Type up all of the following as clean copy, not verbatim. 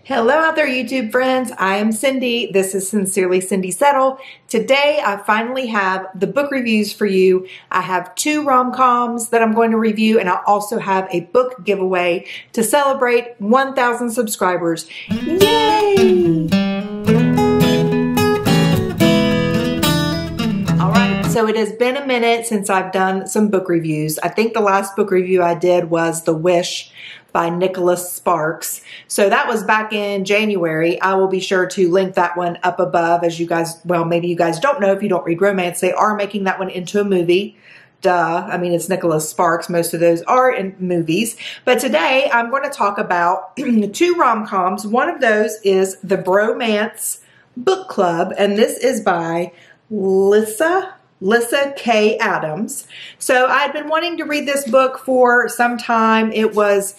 Hello out there, YouTube friends. I am Cindy. This is Sincerely Cindy Settle. Today, I finally have the book reviews for you. I have two rom-coms that I'm going to review, and I also have a book giveaway to celebrate 1,000 subscribers. Yay! All right, so it has been a minute since I've done some book reviews. I think the last book review I did was The Wish by Nicholas Sparks. So that was back in January. I will be sure to link that one up above. As you guys, well, maybe you guys don't know if you don't read romance, they are making that one into a movie. Duh. I mean, it's Nicholas Sparks. Most of those are in movies. But today I'm going to talk about two rom-coms. One of those is the Bromance Book Club, and this is by Lyssa Kay Adams. So I'd been wanting to read this book for some time. It was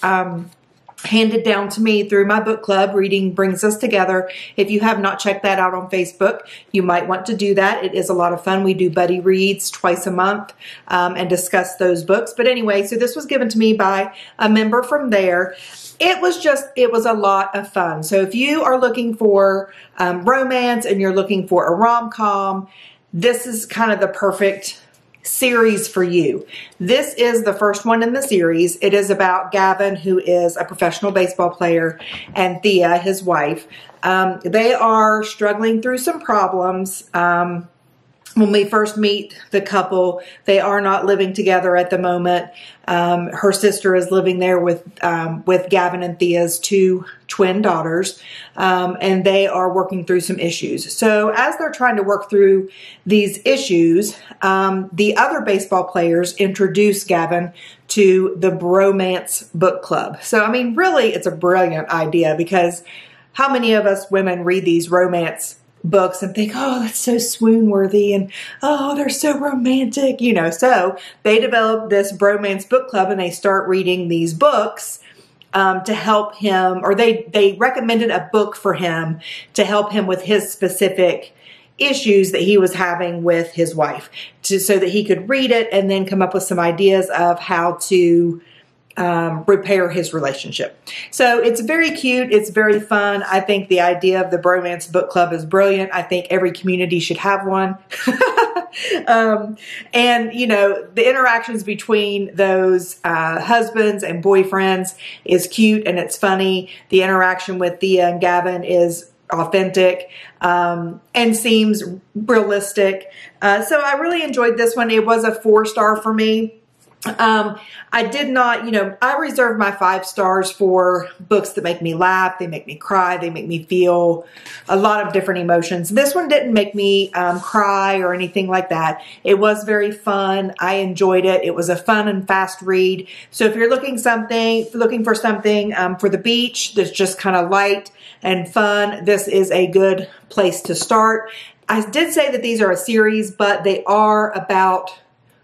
handed down to me through my book club. Reading Brings Us Together. If you have not checked that out on Facebook, you might want to do that. It is a lot of fun. We do buddy reads twice a month and discuss those books. But anyway, so this was given to me by a member from there. It was a lot of fun. So if you are looking for romance and you're looking for a rom-com, this is kind of the perfect series for you. This is the first one in the series. It is about Gavin, who is a professional baseball player, and Thea, his wife. They are struggling through some problems. When we first meet the couple, they are not living together at the moment. Her sister is living there with Gavin and Thea's two twin daughters, and they are working through some issues. So as they're trying to work through these issues, the other baseball players introduce Gavin to the Bromance Book Club. So, I mean, really, it's a brilliant idea, because how many of us women read these romance books and think, oh, that's so swoon-worthy, and oh, they're so romantic, you know. So they developed this Bromance Book Club, and they start reading these books to help him, or they recommended a book for him to help him with his specific issues that he was having with his wife, so that he could read it and then come up with some ideas of how to repair his relationship. So it's very cute. It's very fun. I think the idea of the Bromance Book Club is brilliant. I think every community should have one. And, you know, the interactions between those husbands and boyfriends is cute and it's funny. The interaction with Thea and Gavin is authentic and seems realistic. So I really enjoyed this one. It was a 4-star for me. I did not, you know, I reserve my 5 stars for books that make me laugh, they make me cry, they make me feel a lot of different emotions. This one didn't make me cry or anything like that. It was very fun. I enjoyed it. It was a fun and fast read. So if you're looking for something for the beach that's just kind of light and fun, this is a good place to start. I did say that these are a series, but they are about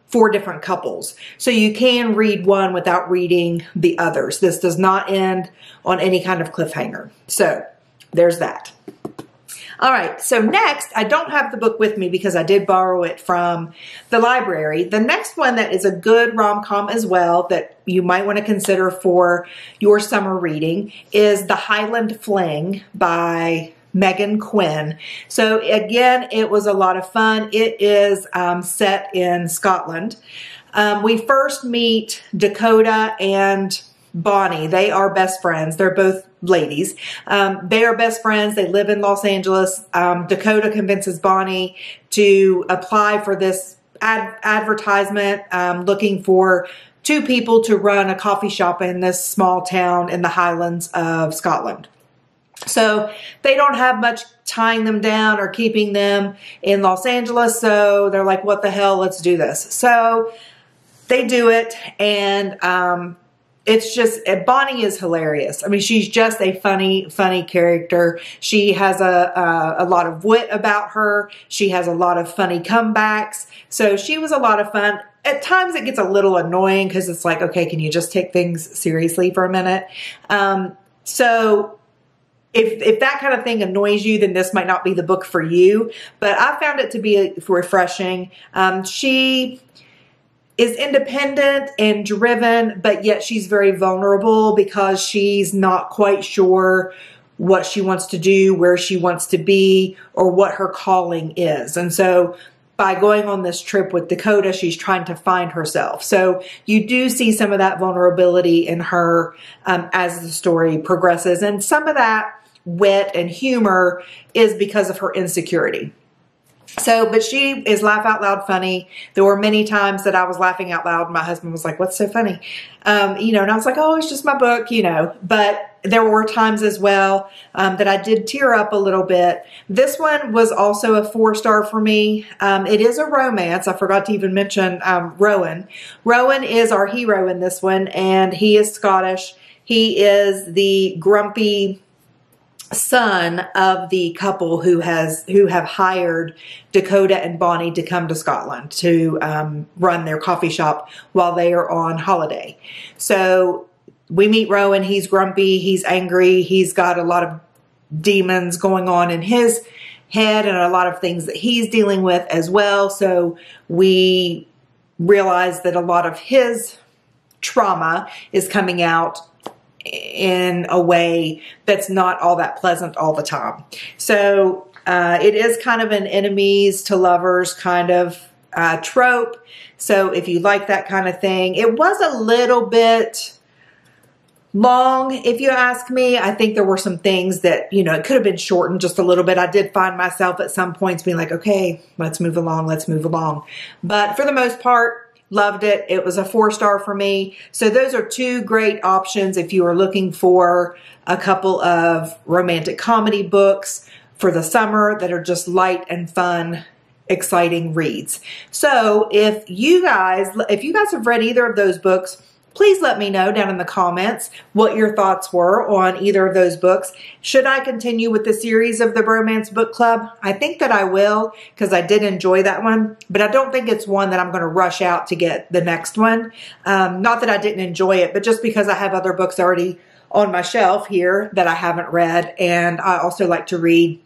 4 different couples. So you can read one without reading the others. This does not end on any kind of cliffhanger. So there's that. All right, so next, I don't have the book with me because I did borrow it from the library. The next one that is a good rom-com as well that you might want to consider for your summer reading is The Highland Fling by Meghan Quinn. So again, it was a lot of fun. It is set in Scotland. We first meet Dakota and Bonnie. They are best friends. They're both ladies. They are best friends. They live in Los Angeles. Dakota convinces Bonnie to apply for this advertisement looking for 2 people to run a coffee shop in this small town in the Highlands of Scotland. So they don't have much tying them down or keeping them in Los Angeles. So they're like, what the hell, let's do this. So they do it. And it's just, Bonnie is hilarious. I mean, she's just a funny character. She has a lot of wit about her. She has a lot of funny comebacks. So she was a lot of fun. At times it gets a little annoying because it's like, okay, can you just take things seriously for a minute? So if that kind of thing annoys you, then this might not be the book for you. But I found it to be refreshing. She is independent and driven, but yet she's very vulnerable because she's not quite sure what she wants to do, where she wants to be, or what her calling is. And so by going on this trip with Dakota, she's trying to find herself. So you do see some of that vulnerability in her as the story progresses. And some of that wit and humor is because of her insecurity. So, but she is laugh out loud funny. There were many times that I was laughing out loud. My husband was like, "What's so funny?" You know, and I was like, "Oh, it's just my book," you know, but there were times as well that I did tear up a little bit. This one was also a 4-star for me. It is a romance. I forgot to even mention Rowan. Rowan is our hero in this one, and he is Scottish. He is the grumpy son of the couple who have hired Dakota and Bonnie to come to Scotland to run their coffee shop while they are on holiday. So we meet Rowan. He's grumpy. He's angry. He's got a lot of demons going on in his head and a lot of things that he's dealing with as well. So we realize that a lot of his trauma is coming out in a way that's not all that pleasant all the time. So it is kind of an enemies to lovers kind of trope. So if you like that kind of thing, it was a little bit long, if you ask me. I think there were some things that, you know, it could have been shortened just a little bit. I did find myself at some points being like, okay, let's move along, let's move along. But for the most part, loved it. It was a 4-star for me. So those are 2 great options if you are looking for a couple of romantic comedy books for the summer that are just light and fun, exciting reads. So if you guys have read either of those books, please let me know down in the comments what your thoughts were on either of those books. Should I continue with the series of the Bromance Book Club? I think that I will, because I did enjoy that one, but I don't think it's one that I'm going to rush out to get the next one. Not that I didn't enjoy it, but just because I have other books already on my shelf here that I haven't read, and I also like to read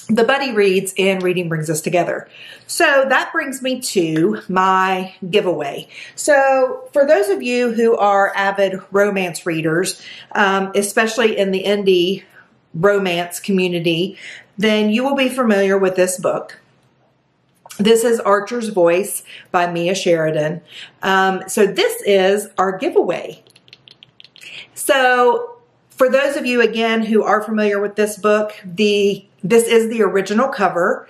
the buddy reads and Reading Brings Us Together. So that brings me to my giveaway. So for those of you who are avid romance readers, especially in the indie romance community, then you will be familiar with this book. This is Archer's Voice by Mia Sheridan. So this is our giveaway. So for those of you, again, who are familiar with this book, this is the original cover.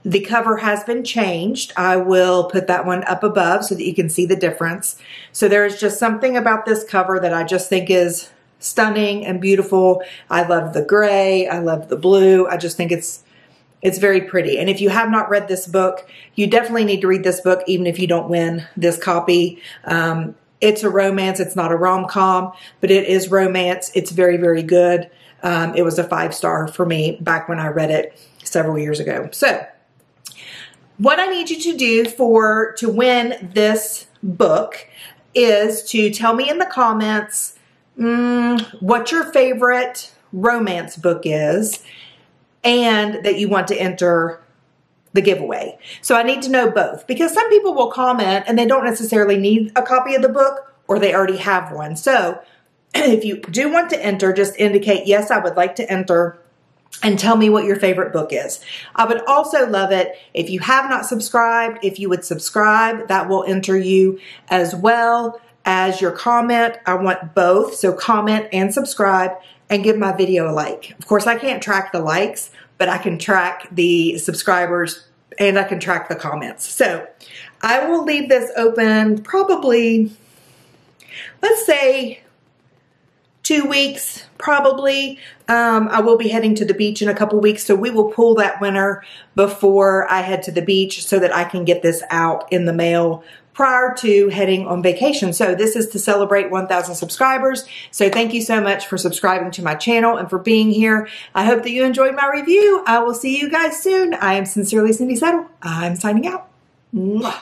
The cover has been changed. I will put that one up above so that you can see the difference. So there's just something about this cover that I just think is stunning and beautiful. I love the gray. I love the blue. I just think it's very pretty. And if you have not read this book, you definitely need to read this book, even if you don't win this copy. It's a romance. It's not a rom-com, but it is romance. It's very, very good. It was a 5-star for me back when I read it several years ago. So what I need you to do to win this book is to tell me in the comments what your favorite romance book is and that you want to enter the giveaway. So I need to know both, because some people will comment and they don't necessarily need a copy of the book, or they already have one. So if you do want to enter, just indicate, yes, I would like to enter, and tell me what your favorite book is. I would also love it if you have not subscribed, if you would subscribe. That will enter you as well as your comment. I want both, so comment and subscribe, and give my video a like. Of course, I can't track the likes, but I can track the subscribers and I can track the comments. So I will leave this open probably, let's say 2 weeks, probably. I will be heading to the beach in a couple weeks, so we will pull that winner before I head to the beach so that I can get this out in the mail prior to heading on vacation. So this is to celebrate 1,000 subscribers. So thank you so much for subscribing to my channel and for being here. I hope that you enjoyed my review. I will see you guys soon. I am Sincerely Cindy Settle. I'm signing out. Mwah.